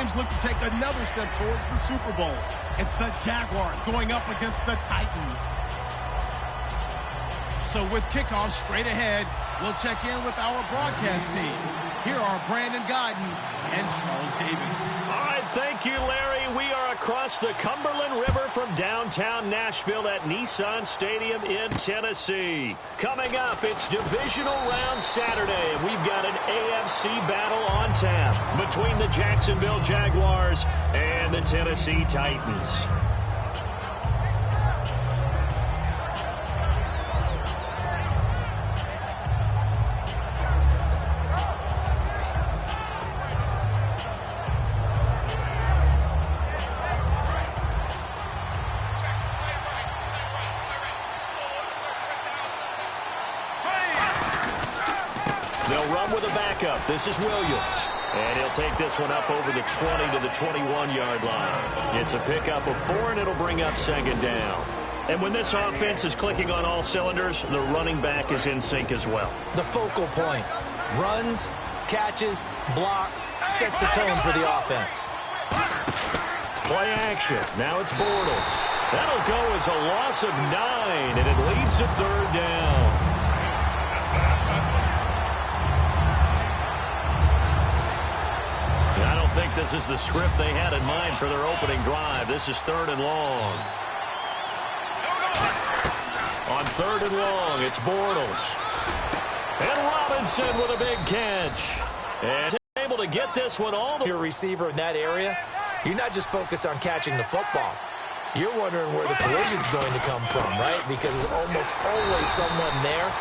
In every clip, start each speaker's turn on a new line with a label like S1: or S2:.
S1: teams look to take another step towards the Super Bowl. It's the Jaguars going up against the Titans. So with kickoff straight ahead, we'll check in with our broadcast team. Here are Brandon Guyton and Charles Davis.
S2: All right, thank you, Larry. We are across the Cumberland River from downtown Nashville at Nissan Stadium in Tennessee. Coming up, it's Divisional Round Saturday, and we've got an AFC battle on tap between the Jacksonville Jaguars and the Tennessee Titans. This is Williams, and he'll take this one up over the 20 to the 21-yard line. It's a pickup of 4, and it'll bring up second down. And when this offense is clicking on all cylinders, the running back is in sync as well.
S3: The focal point. Runs, catches, blocks, sets the tone for the offense.
S2: Play action. Now it's Bortles. That'll go as a loss of 9, and it leads to third down. I think this is the script they had in mind for their opening drive. This is 3rd and long. On 3rd and long, it's Bortles. And Robinson with a big catch. And able to get this one all the way.
S3: Your receiver in that area, you're not just focused on catching the football. You're wondering where the collision's going to come from, right? Because there's almost always someone there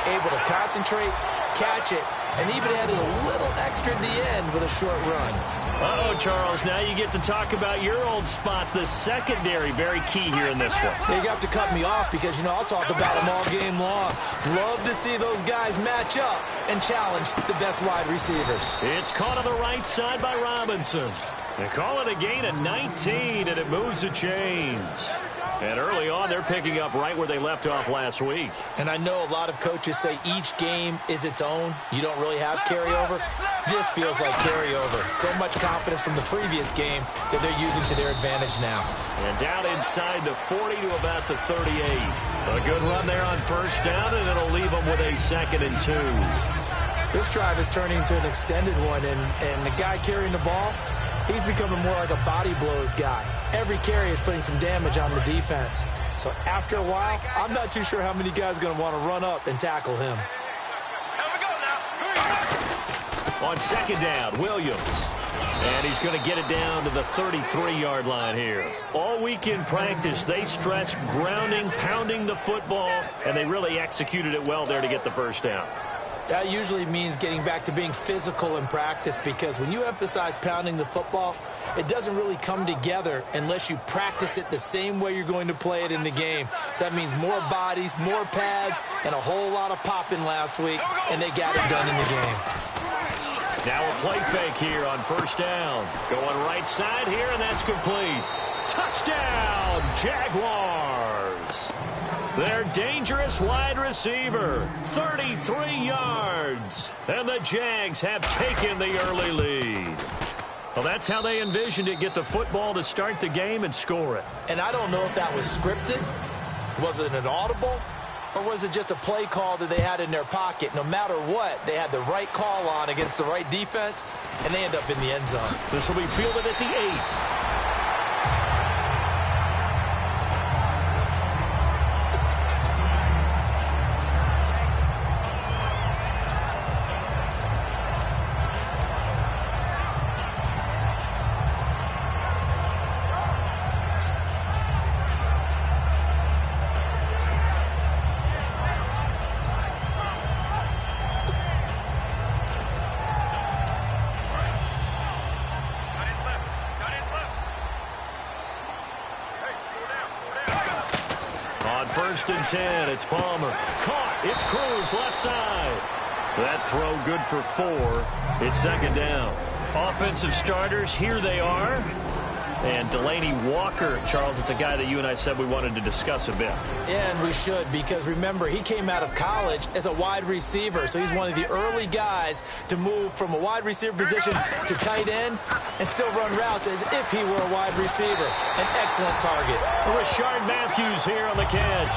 S3: able to concentrate, catch it, and even added a little extra at the end with a short run.
S2: Uh-oh, Charles, now you get to talk about your old spot, the secondary. Very key here in this one.
S3: You have to cut me off because, you know, I'll talk about them all game long. Love to see those guys match up and challenge the best wide receivers.
S2: It's caught on the right side by Robinson. They call it a gain of 19, and it moves the chains. And early on, they're picking up right where they left off last week.
S3: And I know a lot of coaches say each game is its own. You don't really have carryover. This feels like carryover. So much confidence from the previous game that they're using to their advantage now.
S2: And down inside the 40 to about the 38. A good run there on first down, and it'll leave them with a 2nd and 2.
S3: This drive is turning into an extended one, and the guy carrying the ball, he's becoming more like a body blows guy. Every carry is putting some damage on the defense. So after a while, I'm not too sure how many guys are going to want to run up and tackle him.
S2: On 2nd down, Williams. And he's going to get it down to the 33-yard line here. All week in practice, they stressed grounding, pounding the football, and they really executed it well there to get the first down.
S3: That usually means getting back to being physical in practice, because when you emphasize pounding the football, it doesn't really come together unless you practice it the same way you're going to play it in the game. So that means more bodies, more pads, and a whole lot of popping last week, and they got it done in the game.
S2: Now a play fake here on first down. Going right side here, and that's complete. Touchdown, Jaguars. Their dangerous wide receiver, 33 yards. And the Jags have taken the early lead. Well, that's how they envisioned it, get the football to start the game and score it.
S3: And I don't know if that was scripted. Was it an audible? Or was it just a play call that they had in their pocket? No matter what, they had the right call on against the right defense, and they end up in the end zone.
S2: This will be fielded at the 8. First and 10, it's Palmer. Caught, it's Cruz, left side. That throw good for 4. It's second down. Offensive starters, here they are. And Delaney Walker, Charles, it's a guy that you and I said we wanted to discuss a bit.
S3: Yeah, and we should, because remember, he came out of college as a wide receiver, so he's one of the early guys to move from a wide receiver position to tight end and still run routes as if he were a wide receiver. An excellent target.
S2: Rashard Matthews here on the catch.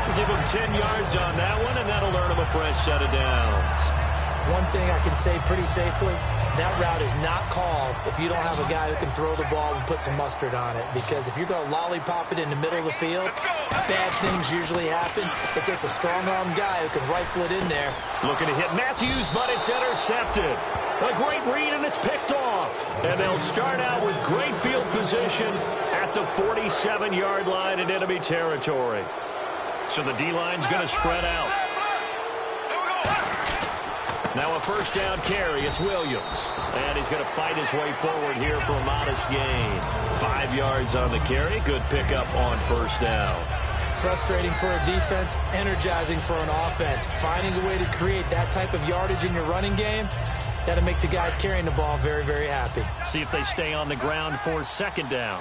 S2: We'll give him 10 yards on that one, and that'll earn him a fresh set of downs.
S3: One thing I can say pretty safely, that route is not called if you don't have a guy who can throw the ball and put some mustard on it. Because if you're going to lollipop it in the middle of the field, bad things usually happen. It takes a strong-arm guy who can rifle it in there.
S2: Looking to hit Matthews, but it's intercepted. A great read, and it's picked off. And they'll start out with great field position at the 47-yard line in enemy territory. So the D-line's going to spread out. Now a first down carry. It's Williams. And he's going to fight his way forward here for a modest gain. 5 yards on the carry. Good pickup on first down.
S3: Frustrating for a defense, energizing for an offense. Finding a way to create that type of yardage in your running game, that'll make the guys carrying the ball very, very happy.
S2: See if they stay on the ground for second down.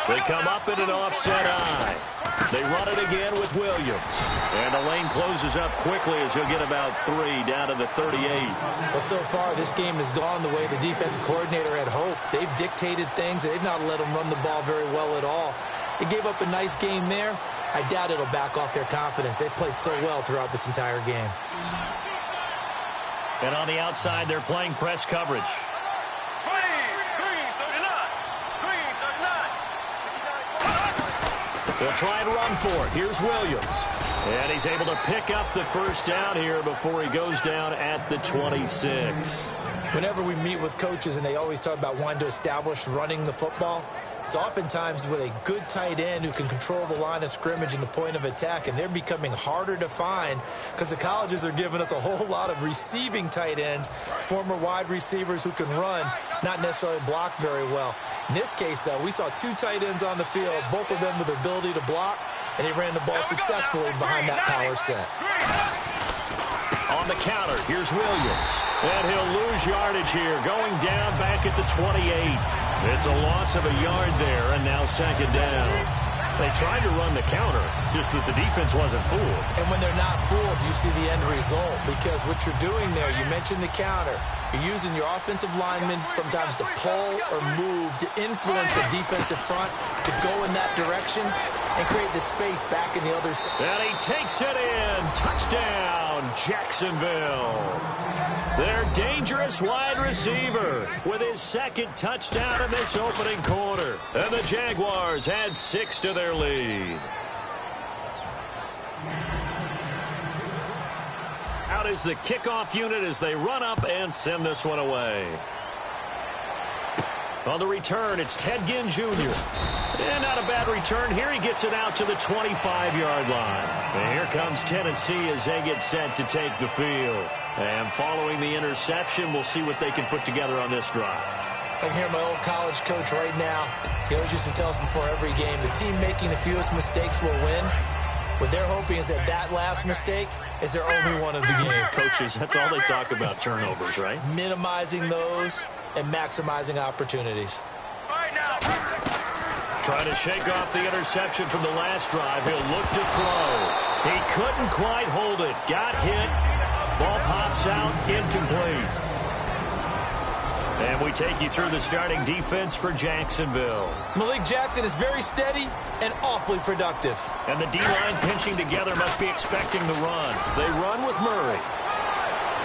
S2: They come up in an offset eye. They run it again with Williams. And the lane closes up quickly as he'll get about 3 down to the 38.
S3: Well, so far, this game has gone the way the defensive coordinator had hoped. They've dictated things, and they've not let them run the ball very well at all. They gave up a nice game there. I doubt it'll back off their confidence. They've played so well throughout this entire game.
S2: And on the outside, they're playing press coverage. They'll try and run for it. Here's Williams. And he's able to pick up the first down here before he goes down at the 26.
S3: Whenever we meet with coaches and they always talk about wanting to establish running the football, it's oftentimes with a good tight end who can control the line of scrimmage and the point of attack, and they're becoming harder to find because the colleges are giving us a whole lot of receiving tight ends, former wide receivers who can run, not necessarily block very well. In this case, though, we saw 2 tight ends on the field, both of them with the ability to block, and they ran the ball successfully behind that power set.
S2: On the counter, here's Williams. And he'll lose yardage here, going down back at the 28. It's a loss of a yard there, and now second down. They tried to run the counter, just that the defense wasn't fooled. And
S3: when they're not fooled, you see the end result, because what you're doing there, you mentioned the counter. You're using your offensive linemen sometimes to pull or move to influence the defensive front to go in that direction and create the space back in the other side.
S2: And he takes it in. Touchdown, Jacksonville. Their dangerous wide receiver with his second touchdown in this opening quarter. And the Jaguars add 6 to their lead. Out is the kickoff unit as they run up and send this one away. On the return, it's Ted Ginn Jr. And not a bad return here. He gets it out to the 25-yard line. And here comes Tennessee as they get set to take the field. And following the interception, we'll see what they can put together on this drive.
S3: I can hear my old college coach right now. He always used to tell us before every game, the team making the fewest mistakes will win. What they're hoping is that last mistake is their only one of the game.
S2: Coaches, that's all they talk about, turnovers, right?
S3: Minimizing those and maximizing opportunities.
S2: Trying to shake off the interception from the last drive. He'll look to throw. He couldn't quite hold it. Got hit. Ball pops out. Incomplete. And we take you through the starting defense for Jacksonville.
S3: Malik Jackson is very steady and awfully productive.
S2: And the D-line pinching together must be expecting the run. They run with Murray.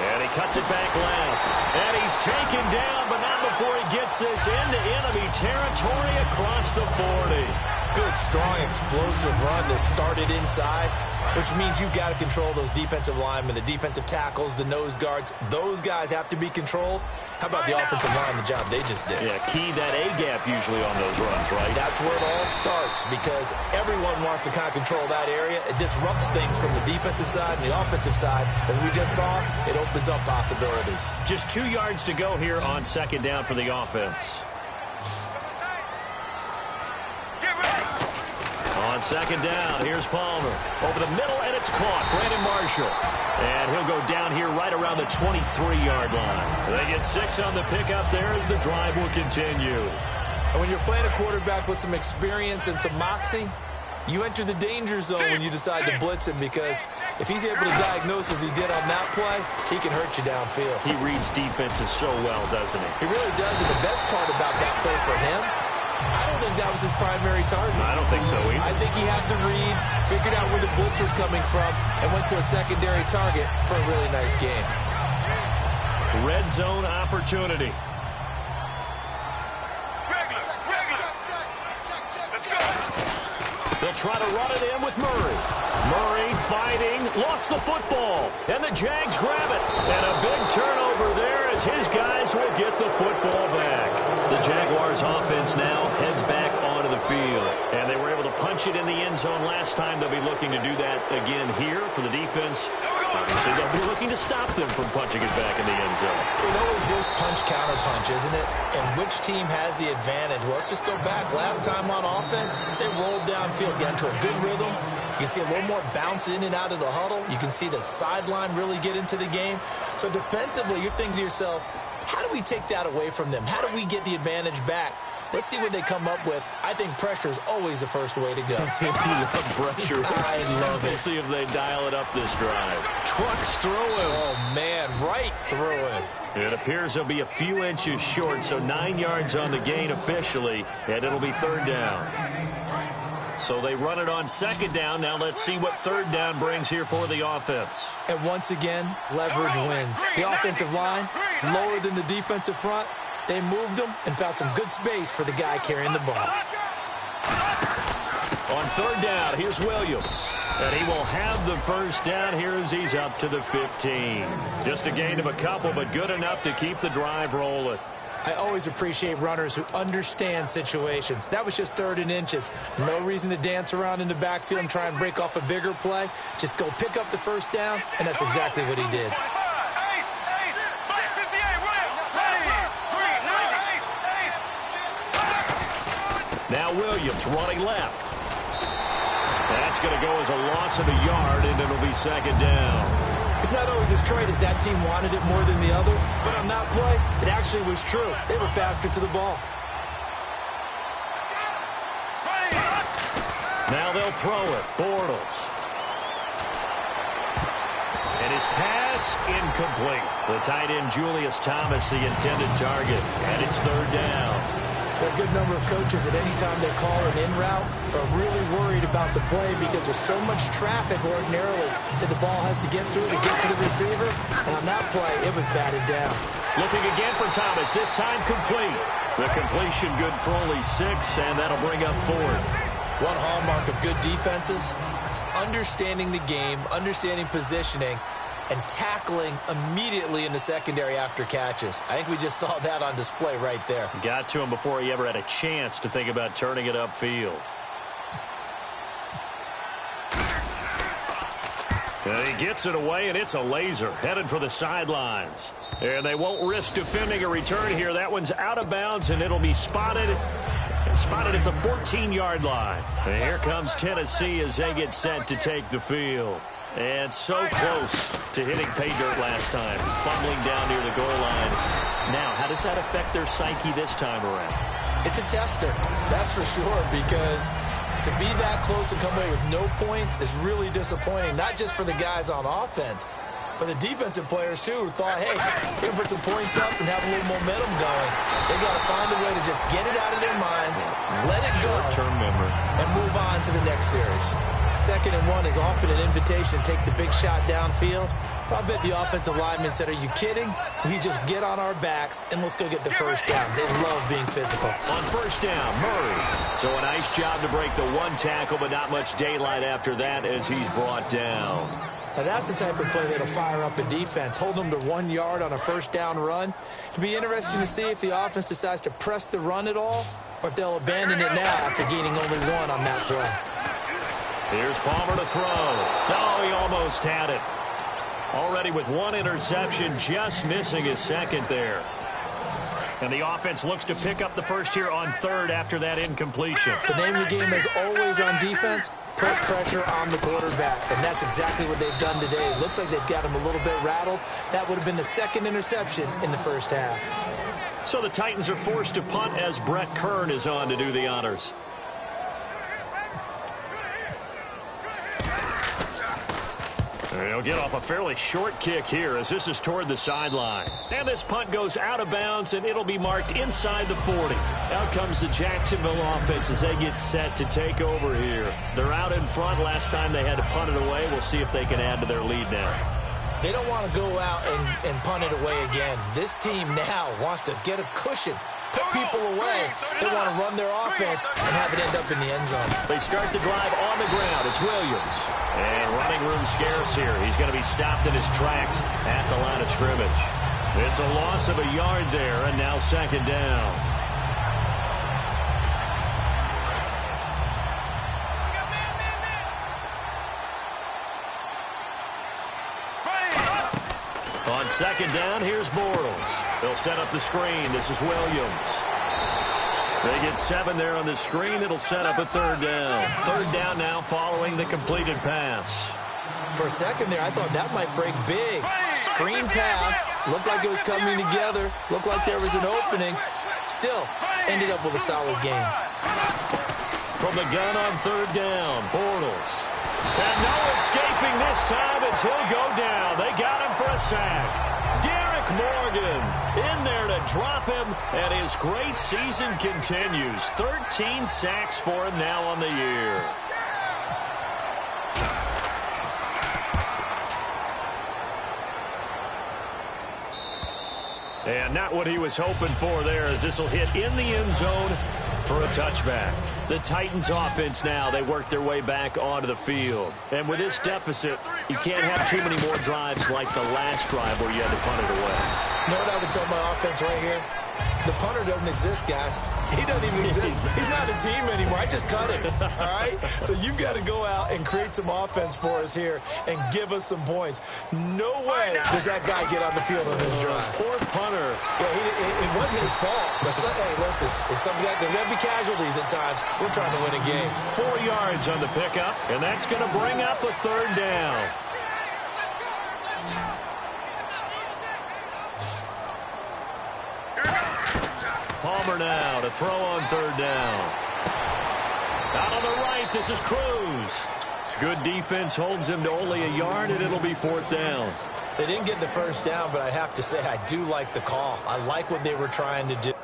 S2: And he cuts it back left. And he's taken down, but not before he gets this into enemy territory across the 40.
S3: Good, strong, explosive run that started inside, which means you've got to control those defensive linemen, the defensive tackles, the nose guards. Those guys have to be controlled. How about the offensive line, the job they just did?
S2: Yeah, key that A-gap usually on those runs, right?
S3: That's where it all starts, because everyone wants to kind of control that area. It disrupts things from the defensive side and the offensive side. As we just saw, it opens up possibilities.
S2: Just 2 yards to go here on second down for the offense. On On second down, here's Palmer. Over the middle, and it's caught. Brandon Marshall. And he'll go down here right around the 23-yard line. They get 6 on the pickup there as the drive will continue.
S3: And when you're playing a quarterback with some experience and some moxie, you enter the danger zone when you decide to blitz him, because if he's able to diagnose as he did on that play, he can hurt you downfield.
S2: He reads defenses so well, doesn't he?
S3: He really does, and the best part about that play for him, I don't think that was his primary target.
S2: I don't think so either.
S3: I think he had the read, figured out where the blitz was coming from, and went to a secondary target for a really nice game.
S2: Red zone opportunity. They'll try to run it in with Murray. Murray fighting, lost the football, and the Jags grab it. And a big turnover there as his guys will get the football back. The Jaguars offense now heads back onto the field. And they were able to punch it in the end zone last time. They'll be looking to do that again here for the defense. Obviously, they'll be looking to stop them from punching it back in the end zone.
S3: It always is punch-counter-punch, isn't it? And which team has the advantage? Well, let's just go back. Last time on offense, they rolled downfield, got into a good rhythm. You can see a little more bounce in and out of the huddle. You can see the sideline really get into the game. So defensively, you're thinking to yourself, how do we take that away from them? How do we get the advantage back? Let's see what they come up with. I think pressure is always the first way to go.
S2: Pressure.
S3: I love it.
S2: We'll see if they dial it up this drive. Trucks through him.
S3: Oh, man, right through him.
S2: It appears they'll be a few inches short, so 9 yards on the gain officially, and it'll be third down. So they run it on second down. Now let's see what third down brings here for the offense.
S3: And once again, leverage wins. The offensive line, lower than the defensive front. They moved them and found some good space for the guy carrying the ball.
S2: On third down, here's Williams. And he will have the first down here as he's up to the 15. Just a gain of a couple, but good enough to keep the drive rolling.
S3: I always appreciate runners who understand situations. That was just 3rd and inches. No reason to dance around in the backfield and try and break off a bigger play. Just go pick up the first down, and that's exactly what he did.
S2: Now Williams running left. That's going to go as a loss of a yard, and it'll be second down.
S3: It's not always as straight as that team wanted it more than the other, but on that play, it actually was true. They were faster to the ball.
S2: Now they'll throw it. Bortles. And his pass incomplete. The tight end Julius Thomas, the intended target, and it's third down.
S3: There are a good number of coaches that any time they call an in route are really worried about the play because there's so much traffic ordinarily that the ball has to get through to get to the receiver. And on that play, it was batted down.
S2: Looking again for Thomas, this time complete. The completion good for only 6, and that'll bring up fourth.
S3: One hallmark of good defenses is understanding the game, understanding positioning, and tackling immediately in the secondary after catches. I think we just saw that on display right there.
S2: Got to him before he ever had a chance to think about turning it upfield. And he gets it away, and it's a laser headed for the sidelines. And they won't risk defending a return here. That one's out of bounds, and it'll be spotted at the 14-yard line. And here comes Tennessee as they get set to take the field. And so close to hitting pay dirt last time, fumbling down near the goal line. Now, how does that affect their psyche this time around?
S3: It's a tester, that's for sure, because to be that close and come away with no points is really disappointing, not just for the guys on offense, but the defensive players, too, who thought, hey, we're going to put some points up and have a little momentum going. They got to find a way to just get it out of their minds, let it go,
S2: short-term memory,
S3: and move on to the next series. 2nd and 1 is often an invitation to take the big shot downfield. I bet the offensive lineman said, are you kidding? We just get on our backs and let's go get the first down. They love being physical.
S2: On first down, Murray. So a nice job to break the one tackle, but not much daylight after that as he's brought down.
S3: Now that's the type of play that'll fire up a defense. Hold them to 1 yard on a first down run. It'll be interesting to see if the offense decides to press the run at all or if they'll abandon it now after gaining only 1 on that play.
S2: Here's Palmer to throw. No, he almost had it. Already with 1 interception, just missing his second there. And the offense looks to pick up the first here on third after that incompletion.
S3: The name of the game is always on defense, put pressure on the quarterback. And that's exactly what they've done today. Looks like they've got him a little bit rattled. That would have been the second interception in the first half.
S2: So the Titans are forced to punt as Brett Kern is on to do the honors. He'll get off a fairly short kick here as this is toward the sideline. And this punt goes out of bounds, and it'll be marked inside the 40. Out comes the Jacksonville offense as they get set to take over here. They're out in front. Last time they had to punt it away. We'll see if they can add to their lead now.
S3: They don't want to go out and punt it away again. This team now wants to get a cushion, put people away. They want to run their offense and have it end up in the end zone.
S2: They start the drive on the ground. It's Williams. And running room scarce here. He's going to be stopped in his tracks at the line of scrimmage. It's a loss of a yard there, and now second down. On second down, here's Bortles. They'll set up the screen. This is Williams. They get 7 there on the screen. It'll set up a third down. Third down now following the completed pass.
S3: For a second there, I thought that might break big. Screen pass. Looked like it was coming together. Looked like there was an opening. Still, ended up with a solid game.
S2: From the gun on third down, Bortles. And no escaping this time as he'll go down. They got him for a sack. Derek Morgan in there to drop him, and his great season continues. 13 sacks for him now on the year. And not what he was hoping for there, as this will hit in the end zone for a touchback. The Titans offense now, they work their way back onto the field. And with this deficit, you can't have too many more drives like the last drive where you had to punt it away.
S3: You know what I would tell my offense right here? The punter doesn't exist, guys. He doesn't even exist. He's not a team anymore. I just cut him, all right? So you've got to go out and create some offense for us here and give us some points. No way does that guy get on the field on this drive.
S2: Poor punter.
S3: Yeah, it wasn't his fault. But hey, listen, if something like there's going to be casualties at times. We're trying to win a game.
S2: 4 yards on the pickup, and that's going to bring up a third down. Palmer now to throw on third down. Out on the right, this is Cruz. Good defense holds him to only a yard, and it'll be fourth down.
S3: They didn't get the first down, but I have to say I do like the call. I like what they were trying to do.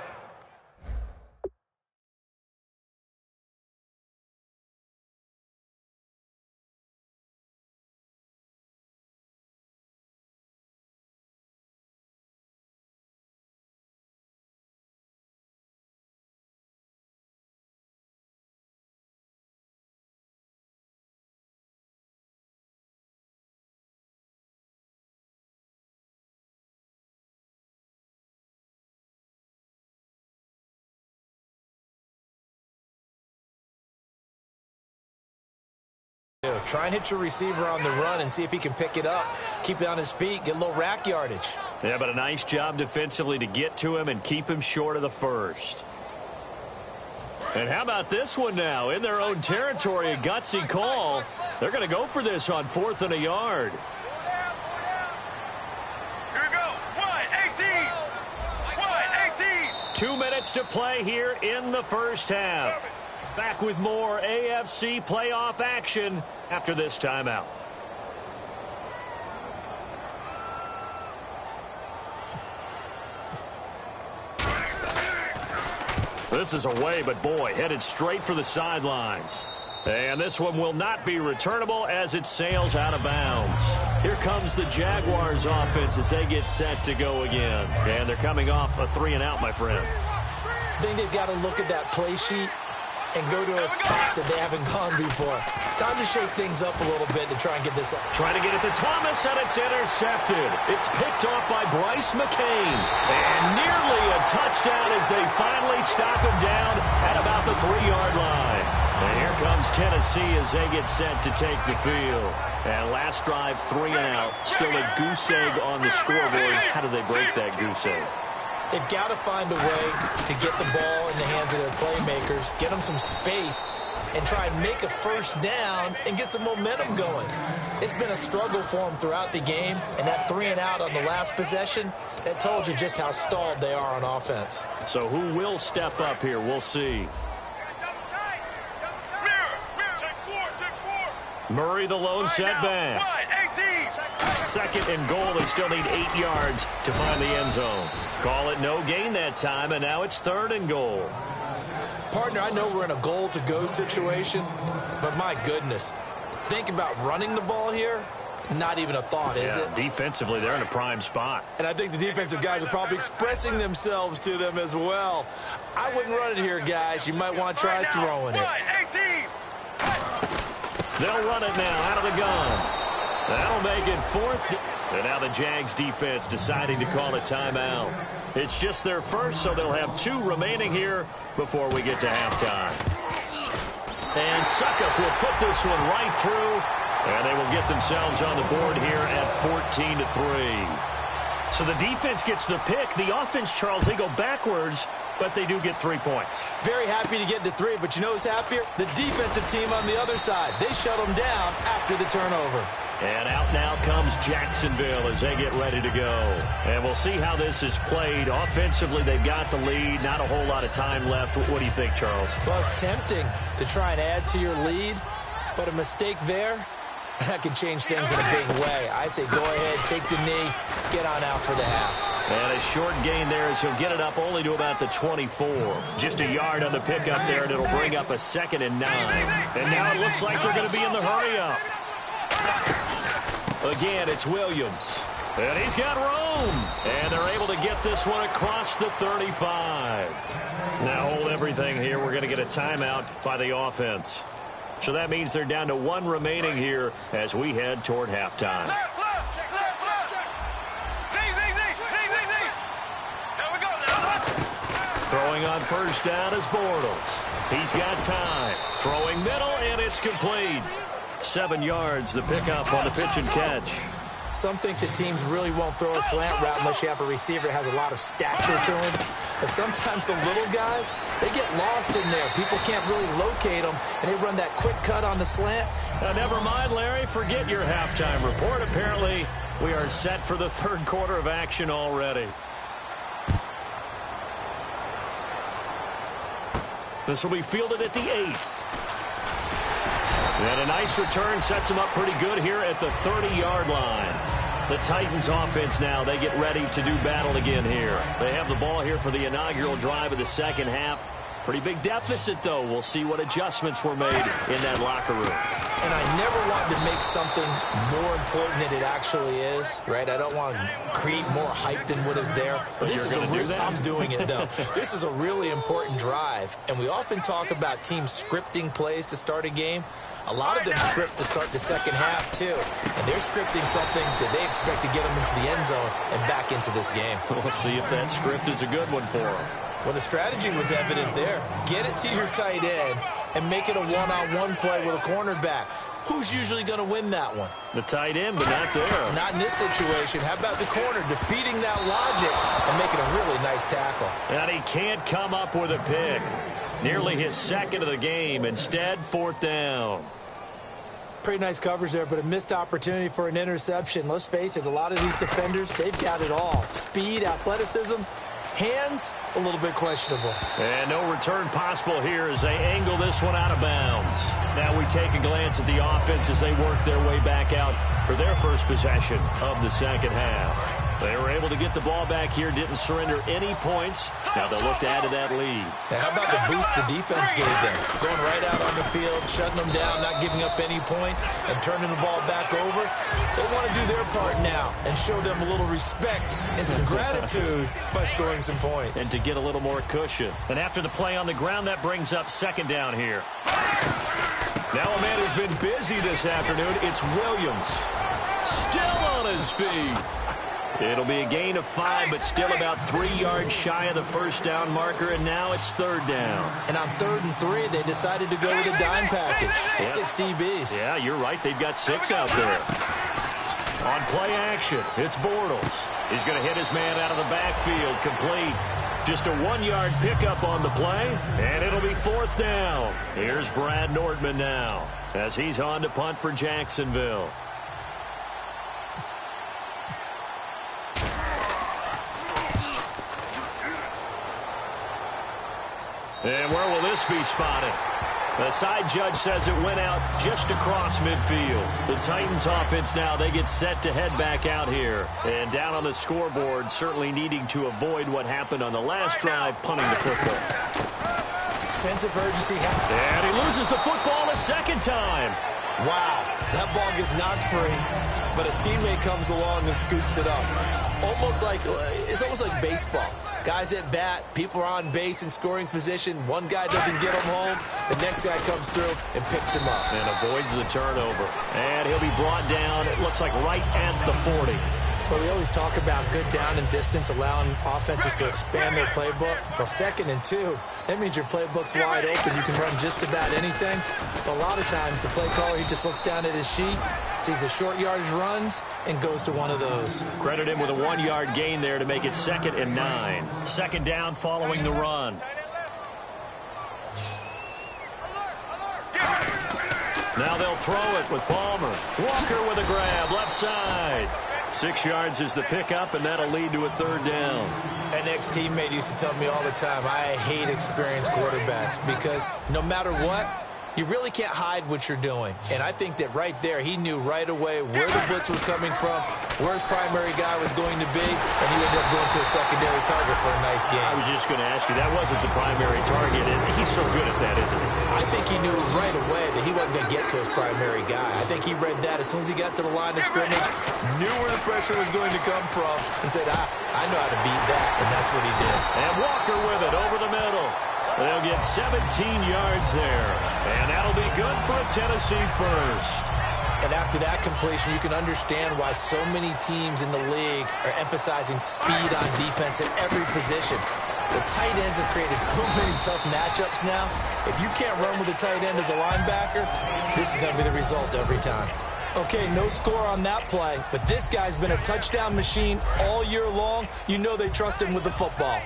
S3: Try and hit your receiver on the run and see if he can pick it up. Keep it on his feet, get a little rack yardage.
S2: Yeah, but a nice job defensively to get to him and keep him short of the first. And how about this one now? In their own territory, a gutsy call. They're going to go for this on 4th and a yard.
S4: Here we go. 1-18.
S2: 2 minutes to play here in the first half. Back with more AFC playoff action after this timeout. This is away, but boy, headed straight for the sidelines. And this one will not be returnable as it sails out of bounds. Here comes the Jaguars offense as they get set to go again. And they're coming off a 3-and-out, my friend.
S3: I think they've got to look at that play sheet and go to a spot that they haven't gone before. Time to shake things up a little bit to try and get this up.
S2: Trying to get it to Thomas, and it's intercepted. It's picked off by Bryce McCain. And nearly a touchdown as they finally stop him down at about the 3-yard line. And here comes Tennessee as they get set to take the field. And last drive, 3-and-out. Still a goose egg on the scoreboard. How do they break that goose egg?
S3: They've got to find a way to get the ball in the hands of their playmakers, get them some space, and try and make a first down and get some momentum going. It's been a struggle for them throughout the game, and that 3-and-out on the last possession, that told you just how stalled they are on offense.
S2: So who will step up here? We'll see. Murray, the lone setback. 2nd and goal. They still need 8 yards to find the end zone. Call it no gain that time, and now it's 3rd and goal.
S3: Partner, I know we're in a goal-to-go situation, but my goodness, think about running the ball here. Not even a thought, is it?
S2: Defensively, they're in a prime spot.
S3: And I think the defensive guys are probably expressing themselves to them as well. I wouldn't run it here, guys. You might want to try throwing it.
S2: They'll run it now out of the gun. That'll make it 4th. And now the Jags defense deciding to call a timeout. It's just their first, so they'll have 2 remaining here before we get to halftime. And Suckup will put this one right through, and they will get themselves on the board here at 14-3. So the defense gets the pick. The offense, Charles, they go backwards, but they do get 3 points.
S3: Very happy to get to 3, but you know who's happier? The defensive team on the other side. They shut them down after the turnover.
S2: And out now comes Jacksonville as they get ready to go. And we'll see how this is played. Offensively, they've got the lead. Not a whole lot of time left. What do you think, Charles?
S3: Well, it's tempting to try and add to your lead, but a mistake there, that can change things in a big way. I say go ahead, take the knee, get on out for the half.
S2: And a short gain there as he'll get it up only to about the 24. Just a yard on the pickup there, and it'll bring up a 2nd and 9. And now it looks like they're going to be in the hurry-up. Again, it's Williams. And he's got room. And they're able to get this one across the 35. Now hold everything here. We're going to get a timeout by the offense. So that means they're down to 1 remaining here as we head toward halftime. Throwing on first down is Bortles. He's got time. Throwing middle, and it's complete. 7 yards, the pickup on the pitch and catch.
S3: Some think that teams really won't throw a slant route unless you have a receiver that has a lot of stature to him. But sometimes the little guys, they get lost in there. People can't really locate them, and they run that quick cut on the slant.
S2: Now, never mind, Larry. Forget your halftime report. Apparently, we are set for the 3rd quarter of action already. This will be fielded at the 8. And a nice return sets them up pretty good here at the 30-yard line. The Titans offense now, they get ready to do battle again here. They have the ball here for the inaugural drive of the 2nd half. Pretty big deficit, though. We'll see what adjustments were made in that locker room.
S3: And I never want to make something more important than it actually is, right? I don't want to create more hype than what is there. But this is a real, I'm doing it, though. This is a really important drive. And we often talk about teams scripting plays to start a game. A lot of them script to start the 2nd half, too. And they're scripting something that they expect to get them into the end zone and back into this game.
S2: We'll see if that script is a good one for them.
S3: Well, the strategy was evident there. Get it to your tight end and make it a one-on-one play with a cornerback. Who's usually going to win that one?
S2: The tight end, but not there.
S3: Not in this situation. How about the corner defeating that logic and making a really nice tackle?
S2: And he can't come up with a pick. Nearly his 2nd of the game. Instead, 4th down.
S3: Pretty nice coverage there, but a missed opportunity for an interception. Let's face it, a lot of these defenders, they've got it all. Speed, athleticism, hands, a little bit questionable.
S2: And no return possible here as they angle this one out of bounds. Now we take a glance at the offense as they work their way back out for their first possession of the 2nd half. They were able to get the ball back here, didn't surrender any points. Now they'll look to add to that lead.
S3: Now how about the boost the defense gave them? Going right out on the field, shutting them down, not giving up any points, and turning the ball back over. They want to do their part now and show them a little respect and some gratitude by scoring some points.
S2: And to get a little more cushion. And after the play on the ground, that brings up 2nd down here. Now a man who's been busy this afternoon, it's Williams. Still on his feet. It'll be a gain of 5, but still about 3 yards shy of the 1st down marker, and now it's 3rd down.
S3: And on 3rd and 3, they decided to go with a dime package. 6 DBs.
S2: Yeah, you're right. They've got 6 out there. On play action, it's Bortles. He's going to hit his man out of the backfield, complete. Just a 1-yard pickup on the play, and it'll be 4th down. Here's Brad Nordman now, as he's on to punt for Jacksonville. And where will this be spotted? The side judge says it went out just across midfield. The Titans offense now, they get set to head back out here. And down on the scoreboard, certainly needing to avoid what happened on the last drive, punting the football.
S3: Sense of urgency.
S2: And he loses the football a second time.
S3: Wow, that ball gets knocked free, but a teammate comes along and scoops it up. It's almost like baseball. Guys at bat, people are on base in scoring position. One guy doesn't get him home. The next guy comes through and picks him up.
S2: And avoids the turnover. And he'll be brought down, it looks like right at the 40.
S3: But we always talk about good down and distance, allowing offenses to expand their playbook. Well, 2nd and 2, that means your playbook's wide open. You can run just about anything. But a lot of times, the play caller, he just looks down at his sheet, sees the short yardage runs, and goes to one of those. Credit him with a 1-yard gain there to make it 2nd and 9. 2nd down following the run. Now they'll throw it with Palmer. Walker with a grab, left side. 6 yards is the pickup, and that'll lead to a 3rd down. An ex-teammate used to tell me all the time, I hate experienced quarterbacks because no matter what, you really can't hide what you're doing. And I think that right there, he knew right away where the blitz was coming from, where his primary guy was going to be, and he ended up going to a secondary target for a nice game.
S2: I was just going to ask you, that wasn't the primary target, and he's so good at that, isn't he?
S3: I think he knew right away that he wasn't going to get to his primary guy. I think he read that as soon as he got to the line of scrimmage, knew where the pressure was going to come from, and said, I know how to beat that, and that's what he did.
S2: And Walker with it over the middle. They'll get 17 yards there, and that'll be good for a Tennessee first.
S3: And after that completion, you can understand why so many teams in the league are emphasizing speed on defense at every position. The tight ends have created so many tough matchups now. If you can't run with a tight end as a linebacker, this is going to be the result every time. Okay, no score on that play, but this guy's been a touchdown machine all year long. You know they trust him with the football.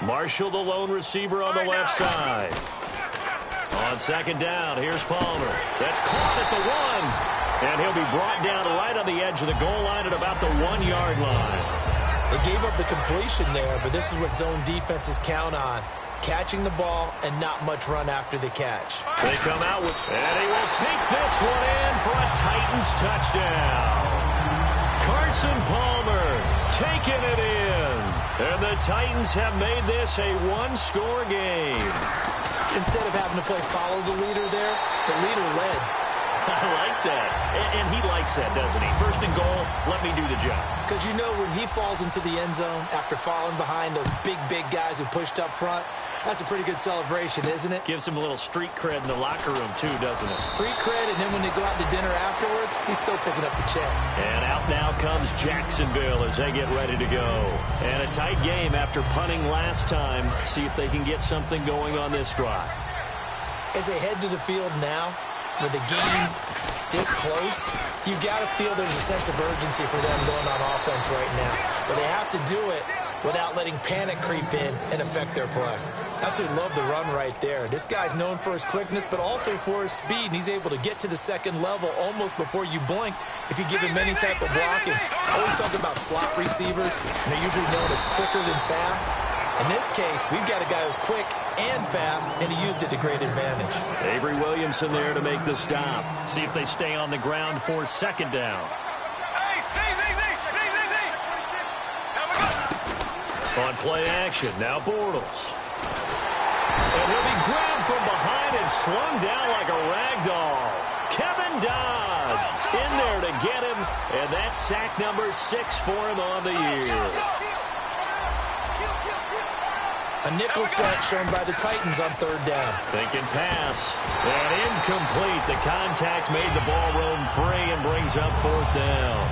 S2: Marshall, the lone receiver on the left side. On 2nd down, here's Palmer. That's caught at the 1. And he'll be brought down right on the edge of the goal line at about the 1-yard line.
S3: They gave up the completion there, but this is what zone defenses count on. Catching the ball and not much run after the catch.
S2: They come out with, and he will take this one in for a Titans touchdown. Carson Palmer taking it in. And the Titans have made this a 1-score game.
S3: Instead of having to play follow the leader there, the leader led.
S2: I like that. And he likes that, doesn't he? 1st and goal, let me do the job.
S3: Because you know when he falls into the end zone after falling behind those big guys who pushed up front, that's a pretty good celebration, isn't it?
S2: Gives him a little street cred in the locker room, too, doesn't it?
S3: Street cred, and then when they go out to dinner afterwards, he's still picking up the check.
S2: And out now comes Jacksonville as they get ready to go. And a tight game after punting last time. See if they can get something going on this drive.
S3: As they head to the field now, with the game this close, you got to feel there's a sense of urgency for them going on offense right now. But they have to do it without letting panic creep in and affect their play. Absolutely love the run right there. This guy's known for his quickness, but also for his speed, and he's able to get to the 2nd level almost before you blink if you give him any type of blocking. I always talk about slot receivers, and they're usually known as quicker than fast. In this case, we've got a guy who's quick and fast, and he used it to great advantage.
S2: Avery Williamson there to make the stop. See if they stay on the ground for 2nd down. On play action, now Bortles. And he'll be grabbed from behind and slung down like a rag doll. Kevin Dodd in there to get him, and that's sack number 6 for him on the year.
S3: A nickel set shown by the Titans on 3rd down.
S2: Thinking pass. And incomplete. The contact made the ball roam free and brings up 4th down.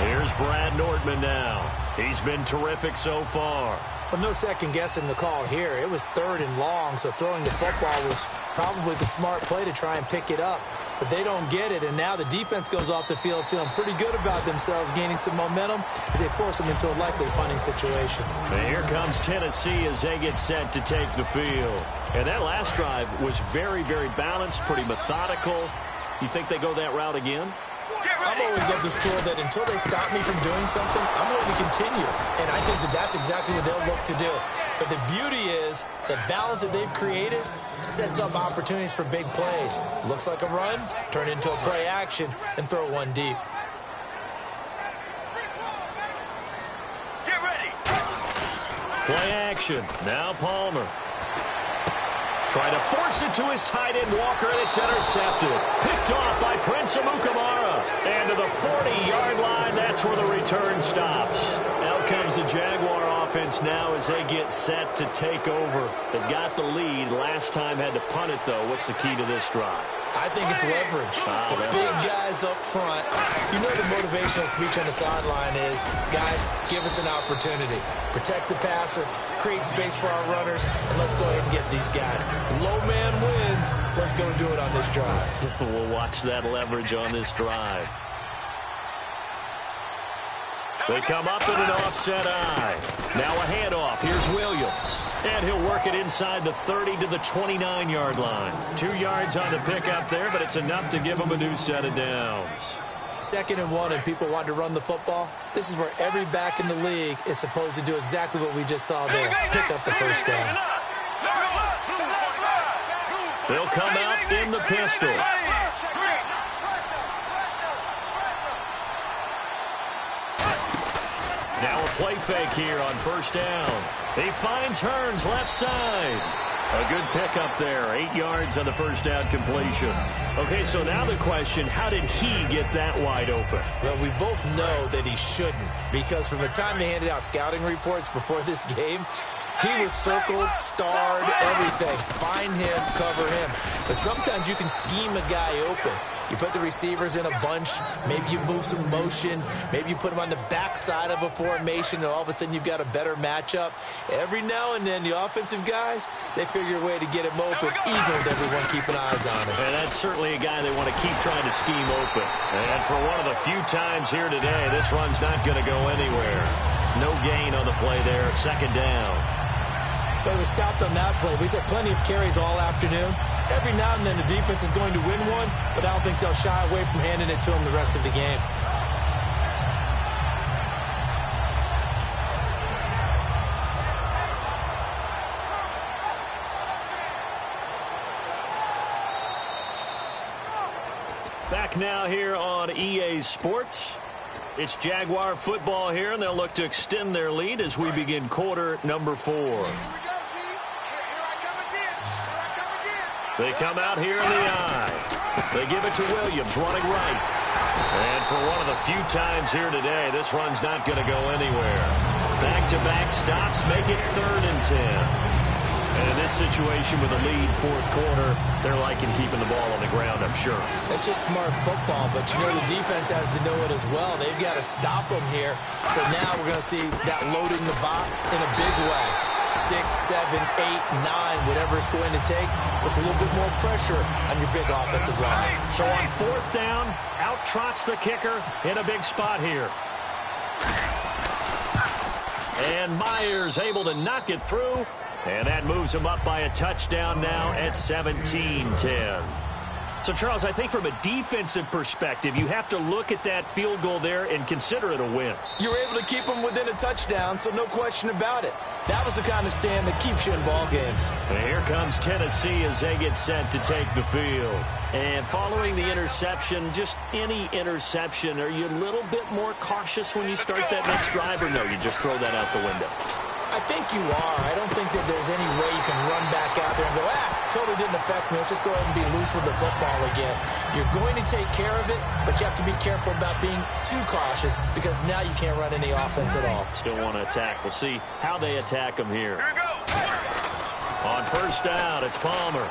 S2: Here's Brad Nordman now. He's been terrific so far.
S3: Well, no second guessing the call here. It was 3rd and long, so throwing the football was probably the smart play to try and pick it up. but they don't get it. And now the defense goes off the field feeling pretty good about themselves, gaining some momentum as they force them into a likely punting situation.
S2: And here comes Tennessee as they get set to take the field. And that last drive was very, very balanced, pretty methodical. You think they go that route again?
S3: I'm always of the school that until they stop me from doing something, I'm going to continue. And I think that that's exactly what they'll look to do. But the beauty is the balance that they've created sets up opportunities for big plays. Looks like a run, turn into a play action, and throw one deep.
S4: Get ready.
S2: Play action. Now Palmer. Try to force it to his tight end, Walker, and it's intercepted. Picked off by Prince Amukamara. And to the 40-yard line, that's where the return stops. Out comes the Jaguar offense now as they get set to take over. They've got the lead. Last time had to punt it, though. What's the key to this drive?
S3: I think it's leverage. The big guys up front. You know the motivational speech on the sideline is, guys, give us an opportunity. Protect the passer, create space for our runners, and let's go ahead and get these guys. Low man wins. Let's go do it on this drive.
S2: We'll watch that leverage on this drive. They come up in an offset eye. Now a handoff. Here's Williams. And he'll work it inside the 30 to the 29-yard line. 2 yards on the pickup there, but it's enough to give them a new set of downs.
S3: 2nd and 1 and people want to run the football. This is where every back in the league is supposed to do exactly what we just saw there. Pick up the first down.
S2: They'll come out in the pistol. Now a play fake here on first down. He finds Hearns left side. A good pickup there. 8 yards on the first down completion. Okay, so now the question, how did he get that wide open?
S3: Well, we both know that he shouldn't, because from the time they handed out scouting reports before this game, he was circled, starred, everything. Find him, cover him. But sometimes you can scheme a guy open. You put the receivers in a bunch. Maybe you move some motion. Maybe you put them on the backside of a formation, and all of a sudden you've got a better matchup. Every now and then, the offensive guys, they figure a way to get him open, even with everyone keeping eyes on him.
S2: And that's certainly a guy they want to keep trying to scheme open. And for one of the few times here today, this run's not going to go anywhere. No gain on the play there. 2nd down.
S3: But it was stopped on that play. We've had plenty of carries all afternoon. Every now and then the defense is going to win one, but I don't think they'll shy away from handing it to him the rest of the game.
S2: Back now here on EA Sports. It's Jaguar football here, and they'll look to extend their lead as we begin quarter number 4. They come out here in the eye. They give it to Williams, running right. And for one of the few times here today, this run's not going to go anywhere. Back-to-back stops make it 3rd and 10. And in this situation with a lead 4th quarter, they're liking keeping the ball on the ground, I'm sure.
S3: That's just smart football, but you know the defense has to know it as well. They've got to stop them here. So now we're going to see that loading the box in a big way. 6, 7, 8, 9, whatever it's going to take, puts a little bit more pressure on your big offensive line.
S2: So on 4th down, out trots the kicker in a big spot here. And Myers able to knock it through, and that moves him up by a touchdown now at 17-10. So, Charles, I think from a defensive perspective, you have to look at that field goal there and consider it a win.
S3: You were able to keep them within a touchdown, so no question about it. That was the kind of stand that keeps you in ball games.
S2: And here comes Tennessee as they get set to take the field. And following the interception, just any interception, are you a little bit more cautious when you start that next drive, or no, you just throw that out the window?
S3: I think you are. I don't think that there's any way you can run back out there and go, totally didn't affect me. Let's just go ahead and be loose with the football again. You're going to take care of it, but you have to be careful about being too cautious because now you can't run any offense at all.
S2: Still want to attack. We'll see how they attack them here.
S4: Here we go.
S2: On first down, it's Palmer.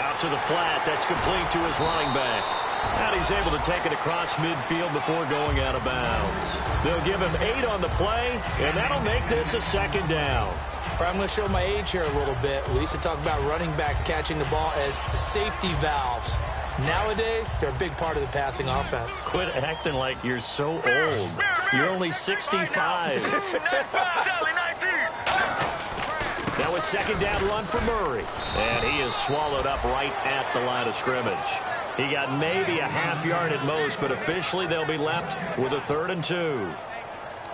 S2: Out to the flat. That's complete to his running back. And he's able to take it across midfield before going out of bounds. They'll give him 8 on the play, and that'll make this a 2nd down.
S3: I'm going to show my age here a little bit. We used to talk about running backs catching the ball as safety valves. Nowadays, they're a big part of the passing offense.
S2: Quit acting like you're so old. You're only 65. Now a second down run for Murray. And he is swallowed up right at the line of scrimmage. He got maybe a half yard at most, but officially they'll be left with a 3rd and 2.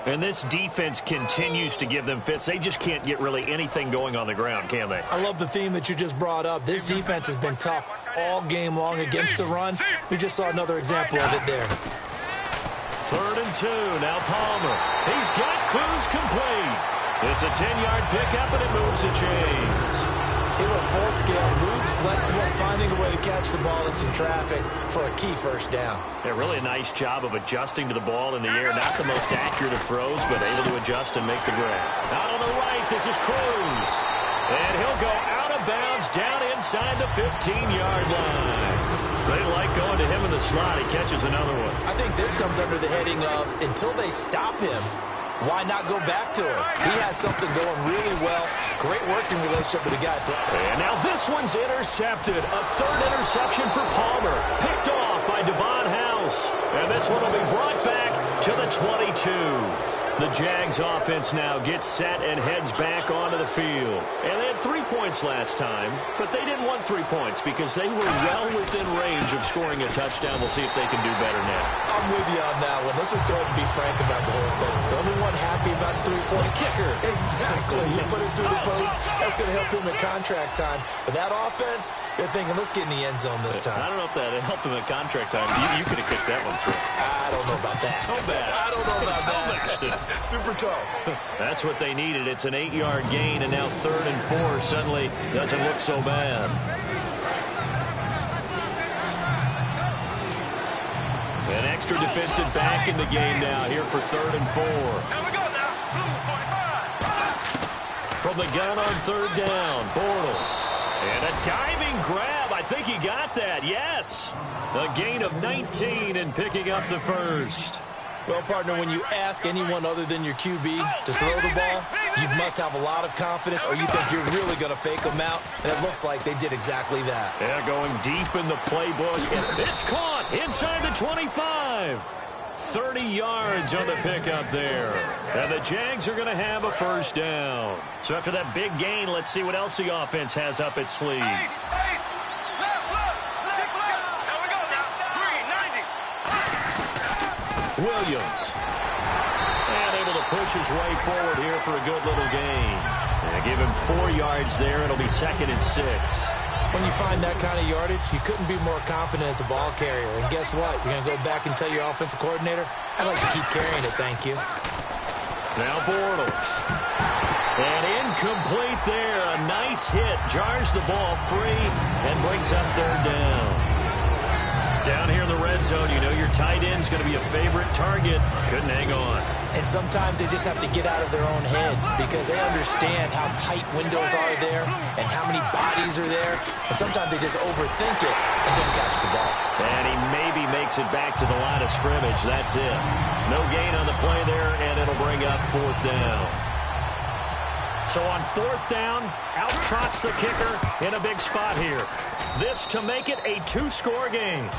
S2: And this defense continues to give them fits. They just can't get really anything going on the ground, can they?
S3: I love the theme that you just brought up. This defense has been tough all game long against the run. We just saw another example of it there.
S2: 3rd and 2. Now Palmer. He's got Cruz complete. It's a 10-yard pickup, and it moves the chains.
S3: He went full scale, loose, flexible, finding a way to catch the ball in some traffic for a key first down.
S2: Yeah, really a nice job of adjusting to the ball in the air. Not the most accurate of throws, but able to adjust and make the grab. Out on the right, this is Cruz. And he'll go out of bounds down inside the 15-yard line. They like going to him in the slot. He catches another one.
S3: I think this comes under the heading of until they stop him, why not go back to him? He has something going really well. Great working relationship with the guy.
S2: And now this one's intercepted. A 3rd interception for Palmer. Picked off by Devon House. And this one will be brought back to the 22. The Jags offense now gets set and heads back onto the field. And they had 3 points last time, but they didn't want 3 points because they were well within range of scoring a touchdown. We'll see if they can do better now.
S3: I'm with you on that one. Let's just go ahead and be frank about the whole thing. The only one happy about the 3-point
S2: kicker.
S3: Exactly. You put it through the post. That's going to help him at contract time. But that offense, they're thinking, let's get in the end zone this time.
S2: I don't know if that helped him at contract time. You could have kicked that one through.
S3: I don't know about that. I don't know about that. Super tall.
S2: That's what they needed. It's an 8-yard gain, and now 3rd and 4 suddenly doesn't look so bad. An extra defensive back in the game now here for 3rd and 4.
S4: Here we go now. Blue 45.
S2: From the gun on 3rd down, Bortles. And a diving grab. I think he got that. Yes. A gain of 19 and picking up the first.
S3: Well, partner, when you ask anyone other than your QB to throw the ball, you must have a lot of confidence or you think you're really going to fake them out, and it looks like they did exactly that.
S2: Yeah, going deep in the playbook. It's caught inside the 25. 30 yards on the pickup there. And the Jags are going to have a first down. So after that big gain, let's see what else the offense has up its sleeve. Williams. And able to push his way forward here for a good little gain. And give him 4 yards there. It'll be 2nd and 6.
S3: When you find that kind of yardage, you couldn't be more confident as a ball carrier. And guess what? You're going to go back and tell your offensive coordinator, I'd like to keep carrying it, thank you.
S2: Now Bortles. And incomplete there. A nice hit. Jars the ball free and brings up 3rd down. Down here in the red zone, you know your tight end's going to be a favorite target. Couldn't hang on.
S3: And sometimes they just have to get out of their own head because they understand how tight windows are there and how many bodies are there. And sometimes they just overthink it and don't catch the ball.
S2: And he maybe makes it back to the line of scrimmage. That's it. No gain on the play there, and it'll bring up 4th down. So on 4th down, out trots the kicker in a big spot here. This to make it a 2-score game.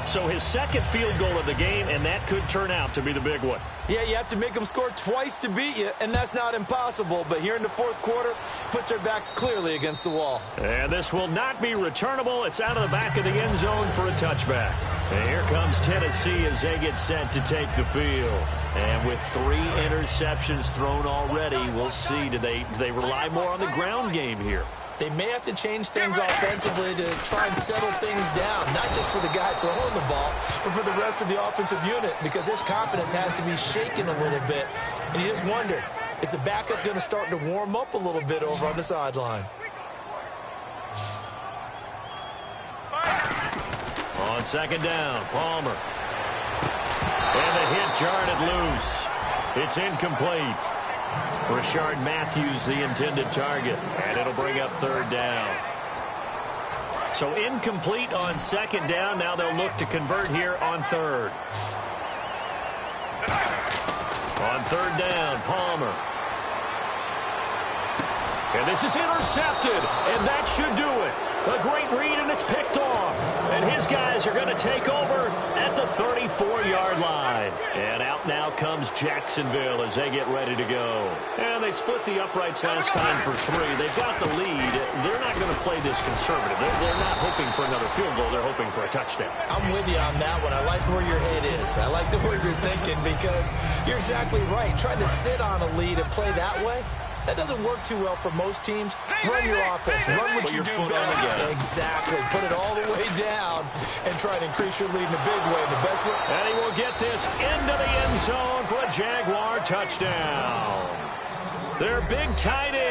S2: So his 2nd field goal of the game, and that could turn out to be the big one.
S3: Yeah, you have to make them score twice to beat you, and that's not impossible. But here in the 4th quarter, puts their backs clearly against the wall.
S2: And this will not be returnable. It's out of the back of the end zone for a touchback. And here comes Tennessee as they get set to take the field. And with 3 interceptions thrown already, we'll see. Do they rely more on the ground game here?
S3: They may have to change things offensively to try and settle things down, not just for the guy throwing the ball, but for the rest of the offensive unit, because his confidence has to be shaken a little bit. And you just wonder, is the backup going to start to warm up a little bit over on the sideline?
S2: On 2nd down, Palmer. And the hit jarred it loose. It's incomplete. Rashard Matthews, the intended target, and it'll bring up 3rd down. So incomplete on 2nd down. Now they'll look to convert here on 3rd. On 3rd down, Palmer. And this is intercepted, and that should do it. A great read, and it's picked off. And his guys are going to take over at the 34-yard line. And out now comes Jacksonville as they get ready to go. And they split the uprights last time for 3. They've got the lead. They're not going to play this conservative. They're not hoping for another field goal. They're hoping for a touchdown.
S3: I'm with you on that one. I like where your head is. I like the way you're thinking because you're exactly right. Trying to sit on a lead and play that way, that doesn't work too well for most teams. Run your offense. Run what you do best. Exactly. Put it all the way down and try to increase your lead in a big way. The best way.
S2: And he will get this into the end zone for a Jaguar touchdown. Their big tight end